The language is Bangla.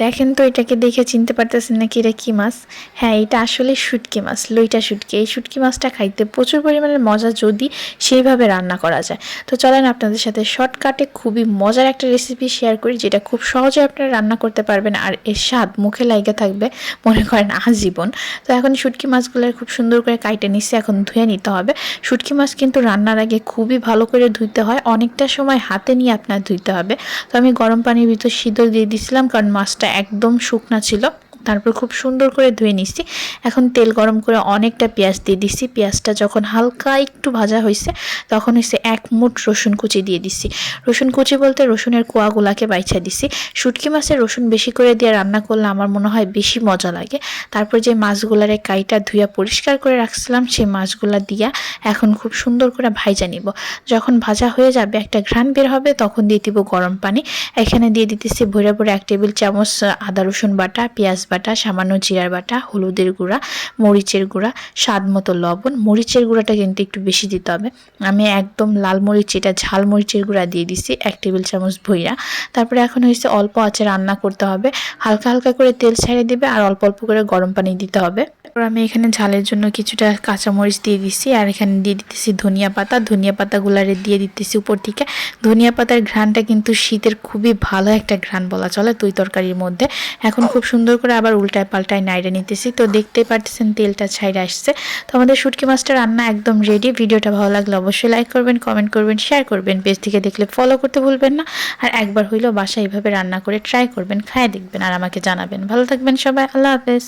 দেখেন তো এটাকে দেখে চিনতে পারতেছেন নাকি এটা কি মাছ? হ্যাঁ, এটা আসলে শুটকি মাছ, লইটা শুটকি। এই শুটকি মাছটা খাইতে প্রচুর পরিমাণে মজা যদি সেইভাবে রান্না করা যায়। তো চলেন আপনাদের সাথে শর্টকাটে খুবই মজার একটা রেসিপি শেয়ার করি, যেটা খুব সহজে আপনারা রান্না করতে পারবেন আর এর স্বাদ মুখে লাগে থাকবে মনে করেন আজীবন। তো এখন শুটকি মাছগুলো খুব সুন্দর করে কাইটে নিচ্ছি, এখন ধুয়ে নিতে হবে। শুটকি মাছ কিন্তু রান্নার আগে খুবই ভালো করে ধুইতে হয়, অনেকটা সময় হাতে নিয়ে আপনার ধুইতে হবে। তো আমি গরম পানির ভিতর সিদ্ধ দিয়ে দিছিলাম, কারণ মাছটা একদম শুকনা ছিল। তারপর খুব সুন্দর করে ধুয়ে নিচ্ছি। এখন তেল গরম করে অনেকটা পেঁয়াজ দিয়ে দিচ্ছি। পেঁয়াজটা যখন হালকা একটু ভাজা হয়েছে তখন হচ্ছে 1 মুঠ রসুন কুচি দিয়ে দিচ্ছি। রসুন কুচি বলতে রসুনের কোয়াগুলাকে বাইছা দিচ্ছি। শুটকি মাছের রসুন বেশি করে দিয়ে রান্না করলে আমার মনে হয় বেশি মজা লাগে। তারপর যে মাছগুলারে কাইটা ধুইয়া পরিষ্কার করে রাখছিলাম সেই মাছগুলা দিয়া এখন খুব সুন্দর করে ভাইজা নিব। যখন ভাজা হয়ে যাবে একটা ঘ্রাণ বের হবে তখন দিয়ে দিব গরম পানি। এখানে দিয়ে দিতেছি ভরে ভরে 1 টেবিল চামচ আদা রসুন বাটা, পেঁয়াজ বাটা, সামান্য জিরার বাটা, হলুদের গুঁড়া, মরিচের গুঁড়া, স্বাদ মতো লবণ। মরিচের গুঁড়াটা কিন্তু একটু বেশি দিতে হবে। আমি একদম লাল মরিচ, এটা ঝাল মরিচের গুঁড়া দিয়ে দিছি 1 টেবিল চামচ ভইরা। তারপরে এখন হয়েছে অল্প আঁচে রান্না করতে হবে, হালকা হালকা করে তেল ছেড়ে দিবে আর অল্প অল্প করে গরম পানি দিতে হবে। তারপর আমি এখানে ঝালের জন্য কিছুটা কাঁচামরিচ দিয়ে দিচ্ছি আর এখানে দিয়ে দিতেছি ধনিয়া পাতা। ধনিয়া পাতাগুলারে দিয়ে দিতেছি উপর থেকে। ধনিয়া পাতার ঘ্রাণটা কিন্তু শীতের খুবই ভালো একটা ঘ্রাণ বলা চলে তুই তরকারির মধ্যে। এখন খুব সুন্দর করে আবার উল্টায় পাল্টায় নাইড়ে নিতেছি। তো দেখতেই পারতেছেন তেলটা ছাইড়ে আসছে। তো আমাদের শুটকি মাছটা রান্না একদম রেডি। ভিডিওটা ভালো লাগলে অবশ্যই লাইক করবেন, কমেন্ট করবেন, শেয়ার করবেন। পেজ থেকে দেখলে ফলো করতে ভুলবেন না। আর একবার হইলেও বাসায় এইভাবে রান্না করে ট্রাই করবেন, খায় দেখবেন আর আমাকে জানাবেন। ভালো থাকবেন সবাই, আল্লাহ হাফেজ।